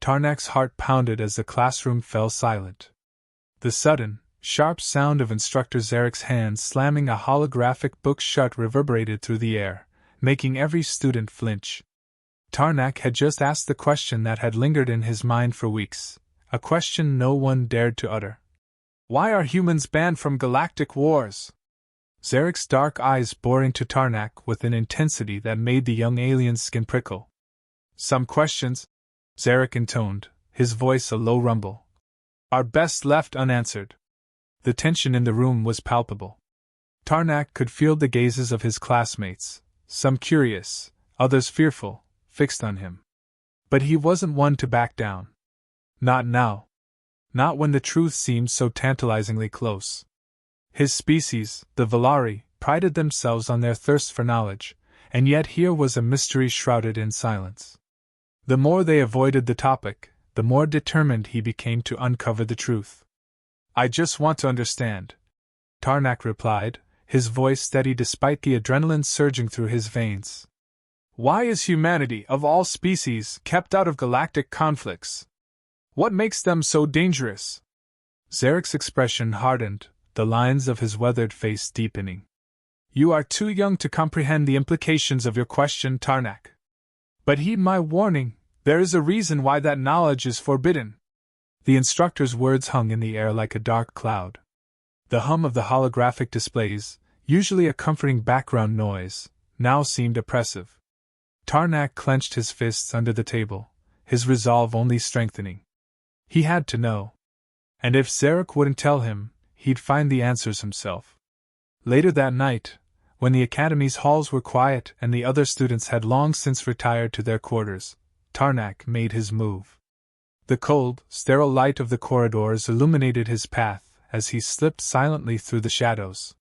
Tarnak's heart pounded as the classroom fell silent. The sudden, sharp sound of Instructor Zarek's hands slamming a holographic book shut reverberated through the air, making every student flinch. Tarnak had just asked the question that had lingered in his mind for weeks, a question no one dared to utter. Why are humans banned from galactic wars? Zarek's dark eyes bored into Tarnak with an intensity that made the young alien's skin prickle. Some questions, Zarek intoned, his voice a low rumble, are best left unanswered. The tension in the room was palpable. Tarnak could feel the gazes of his classmates, some curious, others fearful, fixed on him. But he wasn't one to back down. Not now. Not when the truth seemed so tantalizingly close. His species, the Valari, prided themselves on their thirst for knowledge, and yet here was a mystery shrouded in silence. The more they avoided the topic, the more determined he became to uncover the truth. I just want to understand, Tarnak replied, his voice steady despite the adrenaline surging through his veins. Why is humanity, of all species, kept out of galactic conflicts? What makes them so dangerous? Zarek's expression hardened, the lines of his weathered face deepening. You are too young to comprehend the implications of your question, Tarnak. But heed my warning, there is a reason why that knowledge is forbidden. The instructor's words hung in the air like a dark cloud. The hum of the holographic displays, usually a comforting background noise, now seemed oppressive. Tarnak clenched his fists under the table, his resolve only strengthening. He had to know. And if Zarek wouldn't tell him, he'd find the answers himself. Later that night, when the academy's halls were quiet and the other students had long since retired to their quarters, Tarnak made his move. The cold, sterile light of the corridors illuminated his path as he slipped silently through the shadows.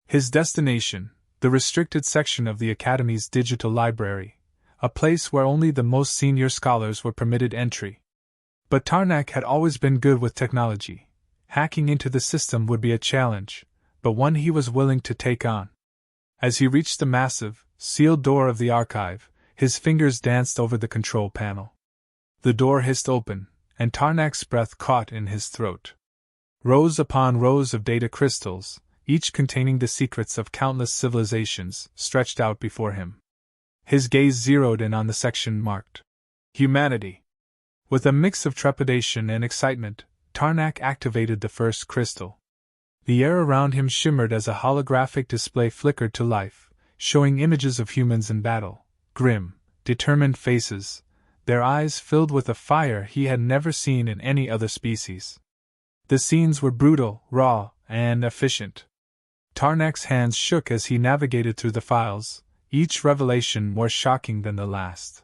His destination, the restricted section of the academy's digital library, a place where only the most senior scholars were permitted entry. But Tarnak had always been good with technology. Hacking into the system would be a challenge, but one he was willing to take on. As he reached the massive, sealed door of the archive, his fingers danced over the control panel. The door hissed open, and Tarnak's breath caught in his throat. Rows upon rows of data crystals, each containing the secrets of countless civilizations, stretched out before him. His gaze zeroed in on the section marked Humanity. With a mix of trepidation and excitement, Tarnak activated the first crystal. The air around him shimmered as a holographic display flickered to life, showing images of humans in battle, grim, determined faces, their eyes filled with a fire he had never seen in any other species. The scenes were brutal, raw, and efficient. Tarnak's hands shook as he navigated through the files, each revelation more shocking than the last.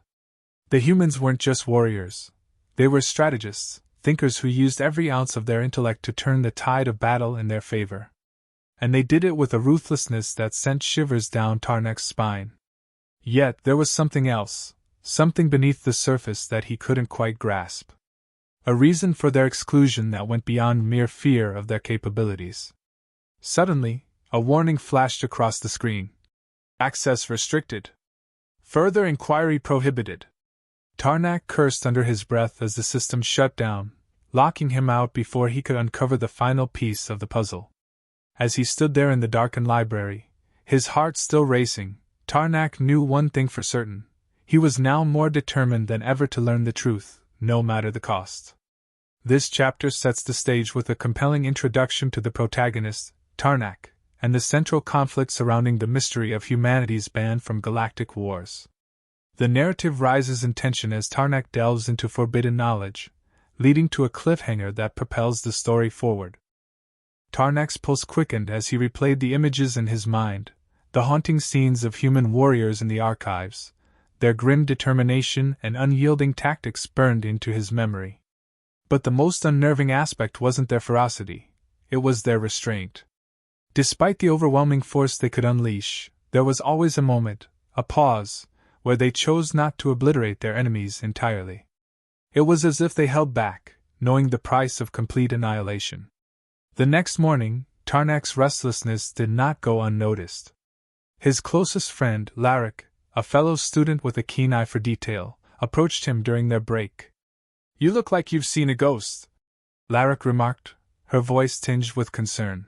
The humans weren't just warriors. They were strategists, thinkers who used every ounce of their intellect to turn the tide of battle in their favor. And they did it with a ruthlessness that sent shivers down Tarnak's spine. Yet there was something else, something beneath the surface that he couldn't quite grasp. A reason for their exclusion that went beyond mere fear of their capabilities. Suddenly, a warning flashed across the screen. Access restricted. Further inquiry prohibited. Tarnak cursed under his breath as the system shut down, locking him out before he could uncover the final piece of the puzzle. As he stood there in the darkened library, his heart still racing, Tarnak knew one thing for certain. He was now more determined than ever to learn the truth, no matter the cost. This chapter sets the stage with a compelling introduction to the protagonist, Tarnak, and the central conflict surrounding the mystery of humanity's ban from galactic wars. The narrative rises in tension as Tarnak delves into forbidden knowledge, leading to a cliffhanger that propels the story forward. Tarnak's pulse quickened as he replayed the images in his mind, the haunting scenes of human warriors in the archives. Their grim determination and unyielding tactics burned into his memory. But the most unnerving aspect wasn't their ferocity, it was their restraint. Despite the overwhelming force they could unleash, there was always a moment, a pause, where they chose not to obliterate their enemies entirely. It was as if they held back, knowing the price of complete annihilation. The next morning, Tarnak's restlessness did not go unnoticed. His closest friend, Larik, a fellow student with a keen eye for detail, approached him during their break. You look like you've seen a ghost, Larrick remarked, her voice tinged with concern.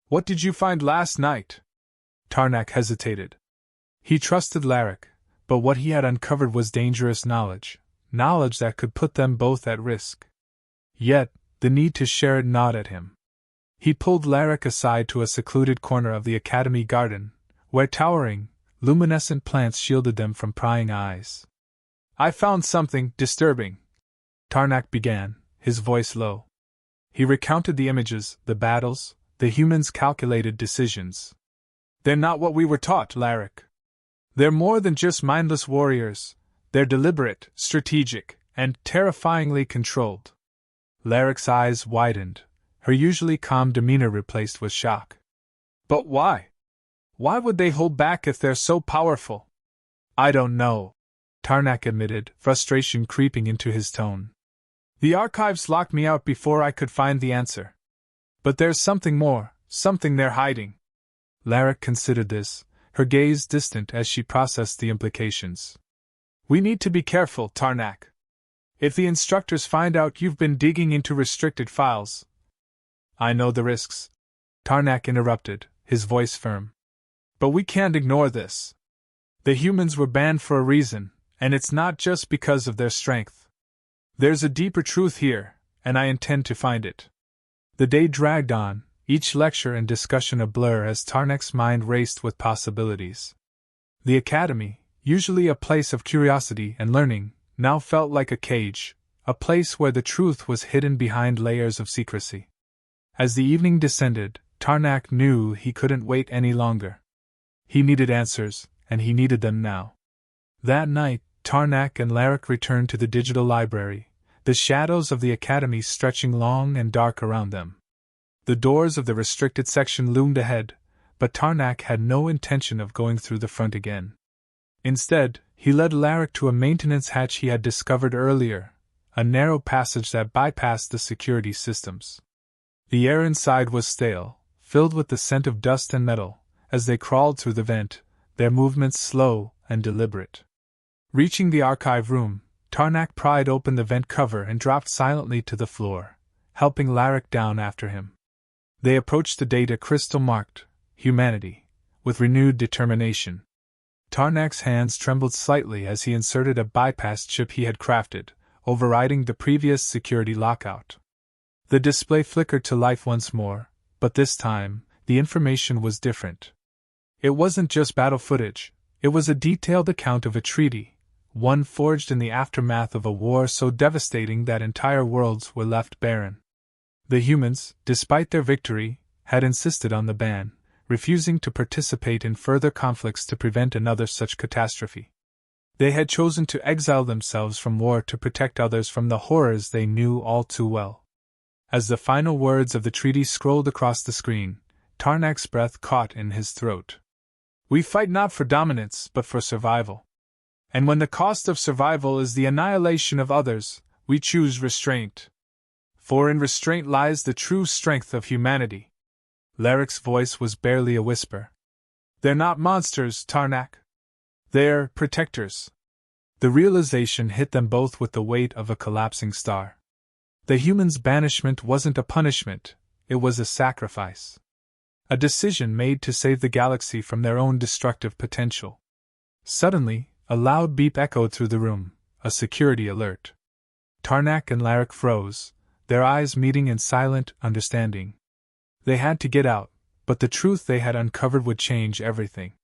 What did you find last night? Tarnak hesitated. He trusted Larrick, but what he had uncovered was dangerous knowledge that could put them both at risk. Yet, the need to share it gnawed at him. He pulled Larrick aside to a secluded corner of the academy garden, where towering, luminescent plants shielded them from prying eyes. I found something disturbing, Tarnak began, his voice low. He recounted the images, the battles, the humans' calculated decisions. They're not what we were taught, Larrick. They're more than just mindless warriors. They're deliberate, strategic, and terrifyingly controlled. Larrick's eyes widened, her usually calm demeanor replaced with shock. But why? Why would they hold back if they're so powerful? I don't know, Tarnak admitted, frustration creeping into his tone. The archives locked me out before I could find the answer. But there's something more, something they're hiding. Larrick considered this, her gaze distant as she processed the implications. We need to be careful, Tarnak. If the instructors find out you've been digging into restricted files... I know the risks, Tarnak interrupted, his voice firm. But we can't ignore this. The humans were banned for a reason, and it's not just because of their strength. There's a deeper truth here, and I intend to find it. The day dragged on, each lecture and discussion a blur as Tarnak's mind raced with possibilities. The academy, usually a place of curiosity and learning, now felt like a cage, a place where the truth was hidden behind layers of secrecy. As the evening descended, Tarnak knew he couldn't wait any longer. He needed answers, and he needed them now. That night, Tarnak and Larrick returned to the digital library, the shadows of the academy stretching long and dark around them. The doors of the restricted section loomed ahead, but Tarnak had no intention of going through the front again. Instead, he led Larrick to a maintenance hatch he had discovered earlier, a narrow passage that bypassed the security systems. The air inside was stale, filled with the scent of dust and metal. As they crawled through the vent, their movements slow and deliberate. Reaching the archive room, Tarnak pried open the vent cover and dropped silently to the floor, helping Larrick down after him. They approached the data crystal marked Humanity with renewed determination. Tarnak's hands trembled slightly as he inserted a bypass chip he had crafted, overriding the previous security lockout. The display flickered to life once more, but this time, the information was different. It wasn't just battle footage, it was a detailed account of a treaty, one forged in the aftermath of a war so devastating that entire worlds were left barren. The humans, despite their victory, had insisted on the ban, refusing to participate in further conflicts to prevent another such catastrophe. They had chosen to exile themselves from war to protect others from the horrors they knew all too well. As the final words of the treaty scrolled across the screen, Tarnak's breath caught in his throat. We fight not for dominance, but for survival. And when the cost of survival is the annihilation of others, we choose restraint. For in restraint lies the true strength of humanity. Larrick's voice was barely a whisper. They're not monsters, Tarnak. They're protectors. The realization hit them both with the weight of a collapsing star. The humans' banishment wasn't a punishment, it was a sacrifice. A decision made to save the galaxy from their own destructive potential. Suddenly, a loud beep echoed through the room, a security alert. Tarnak and Larrick froze, their eyes meeting in silent understanding. They had to get out, but the truth they had uncovered would change everything.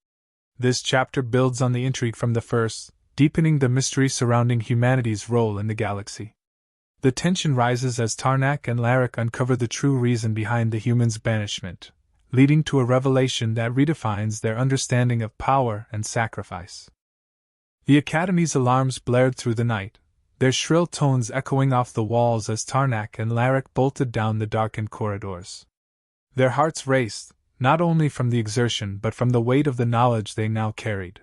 This chapter builds on the intrigue from the first, deepening the mystery surrounding humanity's role in the galaxy. The tension rises as Tarnak and Larrick uncover the true reason behind the humans' banishment, leading to a revelation that redefines their understanding of power and sacrifice. The Academy's alarms blared through the night, their shrill tones echoing off the walls as Tarnak and Larrick bolted down the darkened corridors. Their hearts raced, not only from the exertion but from the weight of the knowledge they now carried.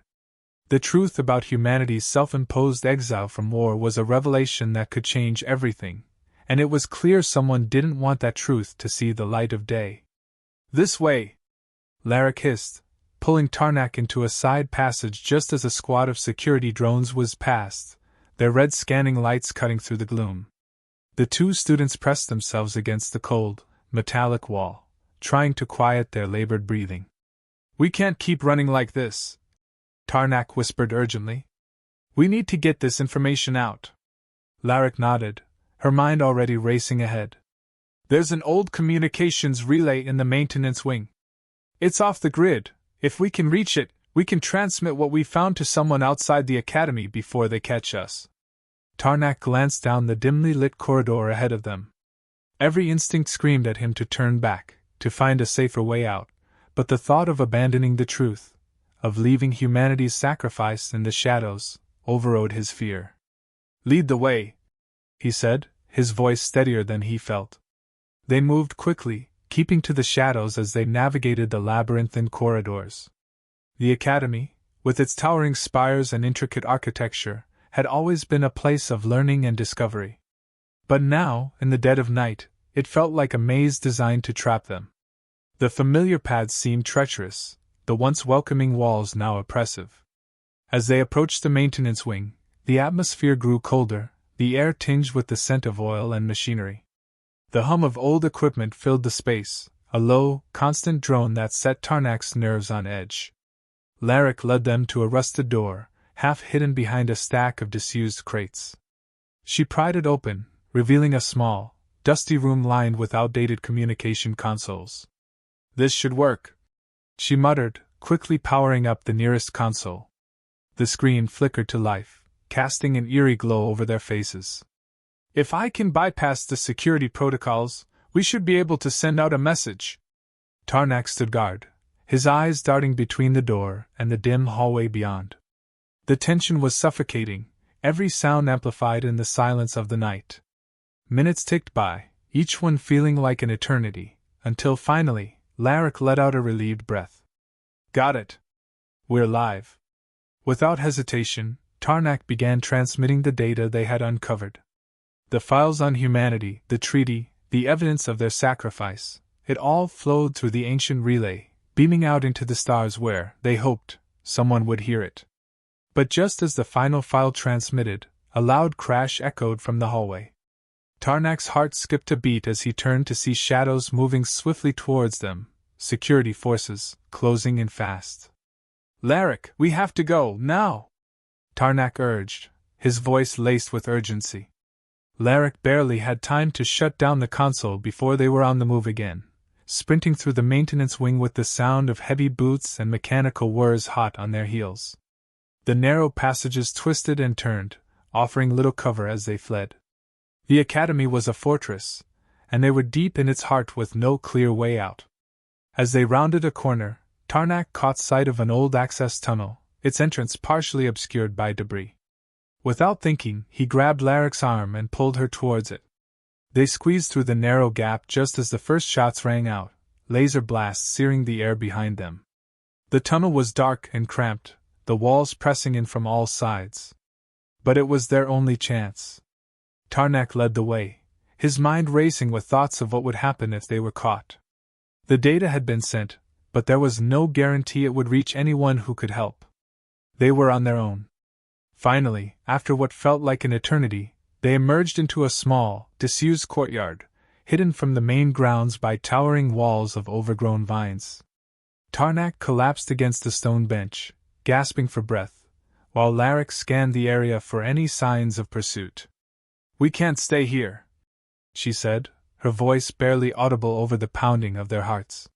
The truth about humanity's self-imposed exile from war was a revelation that could change everything, and it was clear someone didn't want that truth to see the light of day. This way! Larrick hissed, pulling Tarnak into a side passage just as a squad of security drones whizzed past, their red scanning lights cutting through the gloom. The two students pressed themselves against the cold, metallic wall, trying to quiet their labored breathing. "We can't keep running like this," Tarnak whispered urgently. "We need to get this information out." Larrick nodded, her mind already racing ahead. "There's an old communications relay in the maintenance wing. It's off the grid. If we can reach it, we can transmit what we found to someone outside the academy before they catch us." Tarnak glanced down the dimly lit corridor ahead of them. Every instinct screamed at him to turn back, to find a safer way out, but the thought of abandoning the truth, of leaving humanity's sacrifice in the shadows, overrode his fear. "Lead the way," he said, his voice steadier than he felt. They moved quickly, keeping to the shadows as they navigated the labyrinthine corridors. The academy, with its towering spires and intricate architecture, had always been a place of learning and discovery. But now, in the dead of night, it felt like a maze designed to trap them. The familiar paths seemed treacherous, the once welcoming walls now oppressive. As they approached the maintenance wing, the atmosphere grew colder, the air tinged with the scent of oil and machinery. The hum of old equipment filled the space, a low, constant drone that set Tarnak's nerves on edge. Larrick led them to a rusted door, half hidden behind a stack of disused crates. She pried it open, revealing a small, dusty room lined with outdated communication consoles. "This should work," she muttered, quickly powering up the nearest console. The screen flickered to life, casting an eerie glow over their faces. "If I can bypass the security protocols, we should be able to send out a message." Tarnak stood guard, his eyes darting between the door and the dim hallway beyond. The tension was suffocating, every sound amplified in the silence of the night. Minutes ticked by, each one feeling like an eternity, until finally, Larrick let out a relieved breath. "Got it. We're live." Without hesitation, Tarnak began transmitting the data they had uncovered. The files on humanity, the treaty, the evidence of their sacrifice, it all flowed through the ancient relay, beaming out into the stars where, they hoped, someone would hear it. But just as the final file transmitted, a loud crash echoed from the hallway. Tarnak's heart skipped a beat as he turned to see shadows moving swiftly towards them, security forces, closing in fast. "Larrick, we have to go, now!" Tarnak urged, his voice laced with urgency. Larrick barely had time to shut down the console before they were on the move again, sprinting through the maintenance wing with the sound of heavy boots and mechanical whirs hot on their heels. The narrow passages twisted and turned, offering little cover as they fled. The academy was a fortress, and they were deep in its heart with no clear way out. As they rounded a corner, Tarnak caught sight of an old access tunnel, its entrance partially obscured by debris. Without thinking, he grabbed Larrick's arm and pulled her towards it. They squeezed through the narrow gap just as the first shots rang out, laser blasts searing the air behind them. The tunnel was dark and cramped, the walls pressing in from all sides. But it was their only chance. Tarnak led the way, his mind racing with thoughts of what would happen if they were caught. The data had been sent, but there was no guarantee it would reach anyone who could help. They were on their own. Finally, after what felt like an eternity, they emerged into a small, disused courtyard, hidden from the main grounds by towering walls of overgrown vines. Tarnak collapsed against the stone bench, gasping for breath, while Larrick scanned the area for any signs of pursuit. "We can't stay here," she said, her voice barely audible over the pounding of their hearts.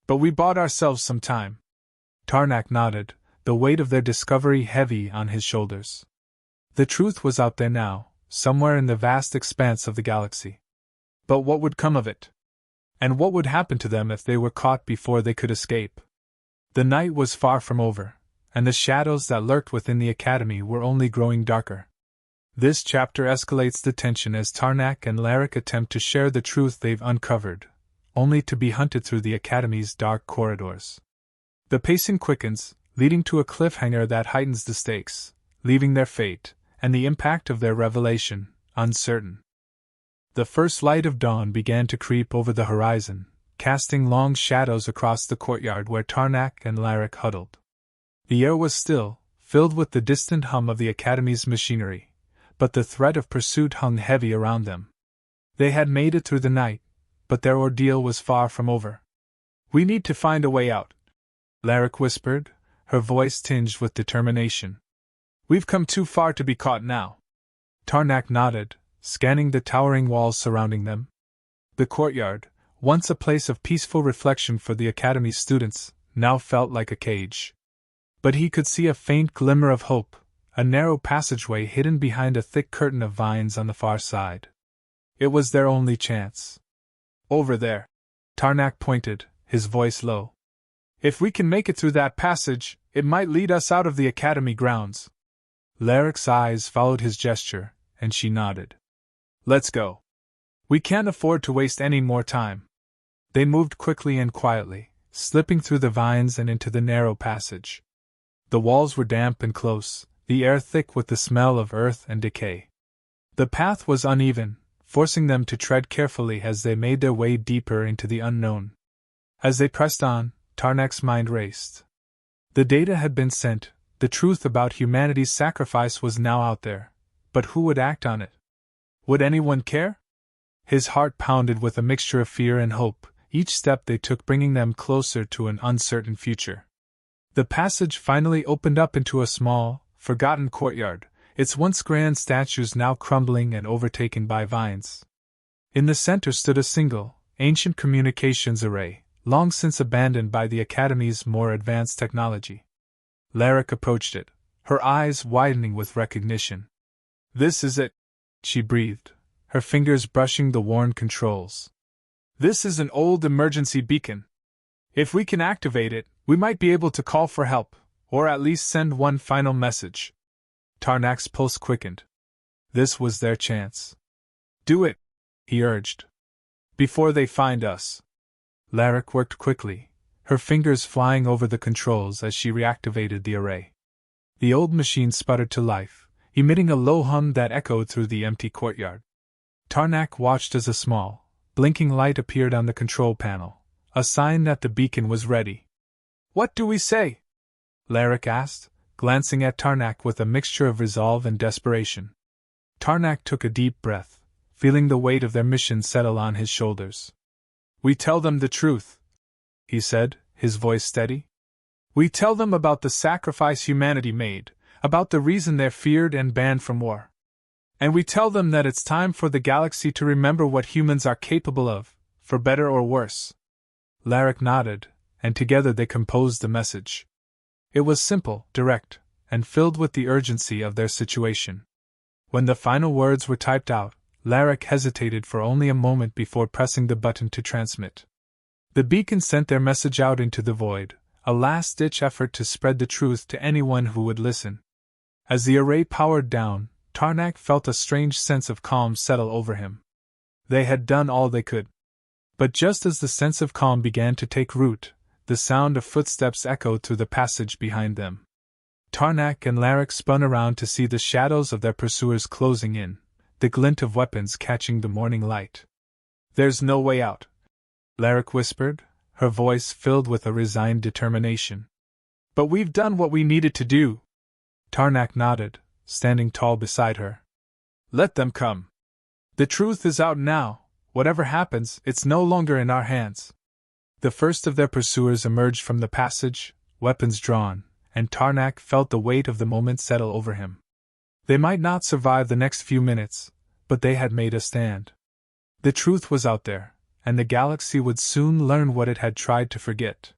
"But we bought ourselves some time." Tarnak nodded, the weight of their discovery heavy on his shoulders. The truth was out there now, somewhere in the vast expanse of the galaxy. But what would come of it? And what would happen to them if they were caught before they could escape? The night was far from over, and the shadows that lurked within the academy were only growing darker. This chapter escalates the tension as Tarnak and Larrick attempt to share the truth they've uncovered, only to be hunted through the academy's dark corridors. The pacing quickens, leading to a cliffhanger that heightens the stakes, leaving their fate, and the impact of their revelation, uncertain. The first light of dawn began to creep over the horizon, casting long shadows across the courtyard where Tarnak and Larrick huddled. The air was still, filled with the distant hum of the academy's machinery, but the threat of pursuit hung heavy around them. They had made it through the night, but their ordeal was far from over. "We need to find a way out," Larrick whispered, her voice tinged with determination. "We've come too far to be caught now." Tarnak nodded, scanning the towering walls surrounding them. The courtyard, once a place of peaceful reflection for the Academy's students, now felt like a cage. But he could see a faint glimmer of hope, a narrow passageway hidden behind a thick curtain of vines on the far side. It was their only chance. "Over there," Tarnak pointed, his voice low. "If we can make it through that passage, it might lead us out of the Academy grounds." Larrick's eyes followed his gesture, and she nodded. "Let's go. We can't afford to waste any more time." They moved quickly and quietly, slipping through the vines and into the narrow passage. The walls were damp and close, the air thick with the smell of earth and decay. The path was uneven, forcing them to tread carefully as they made their way deeper into the unknown. As they pressed on, Tarnak's mind raced. The data had been sent, the truth about humanity's sacrifice was now out there, but who would act on it? Would anyone care? His heart pounded with a mixture of fear and hope, each step they took bringing them closer to an uncertain future. The passage finally opened up into a small, forgotten courtyard, its once grand statues now crumbling and overtaken by vines. In the center stood a single, ancient communications array, long since abandoned by the Academy's more advanced technology. Larrick approached it, her eyes widening with recognition. "This is it," she breathed, her fingers brushing the worn controls. "This is an old emergency beacon. If we can activate it, we might be able to call for help, or at least send one final message." Tarnak's pulse quickened. This was their chance. "Do it," he urged. "Before they find us." Larrick worked quickly, her fingers flying over the controls as she reactivated the array. The old machine sputtered to life, emitting a low hum that echoed through the empty courtyard. Tarnak watched as a small, blinking light appeared on the control panel, a sign that the beacon was ready. "What do we say?" Larrick asked, glancing at Tarnak with a mixture of resolve and desperation. Tarnak took a deep breath, feeling the weight of their mission settle on his shoulders. "We tell them the truth," he said, his voice steady. "We tell them about the sacrifice humanity made, about the reason they're feared and banned from war. And we tell them that it's time for the galaxy to remember what humans are capable of, for better or worse." Larrick nodded, and together they composed the message. It was simple, direct, and filled with the urgency of their situation. When the final words were typed out, Larrick hesitated for only a moment before pressing the button to transmit. The beacon sent their message out into the void, a last-ditch effort to spread the truth to anyone who would listen. As the array powered down, Tarnak felt a strange sense of calm settle over him. They had done all they could. But just as the sense of calm began to take root, the sound of footsteps echoed through the passage behind them. Tarnak and Larrick spun around to see the shadows of their pursuers closing in, the glint of weapons catching the morning light. "There's no way out," Larrick whispered, her voice filled with a resigned determination. "But we've done what we needed to do." Tarnak nodded, standing tall beside her. "Let them come. The truth is out now. Whatever happens, it's no longer in our hands." The first of their pursuers emerged from the passage, weapons drawn, and Tarnak felt the weight of the moment settle over him. They might not survive the next few minutes, but they had made a stand. The truth was out there, and the galaxy would soon learn what it had tried to forget.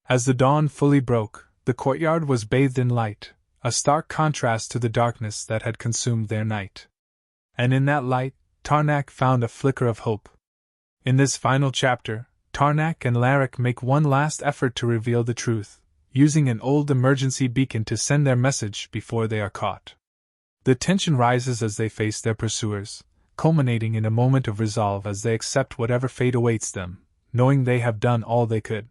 As the dawn fully broke, the courtyard was bathed in light, a stark contrast to the darkness that had consumed their night. And in that light, Tarnak found a flicker of hope. In this final chapter, Tarnak and Larrick make one last effort to reveal the truth, using an old emergency beacon to send their message before they are caught. The tension rises as they face their pursuers, culminating in a moment of resolve as they accept whatever fate awaits them, knowing they have done all they could.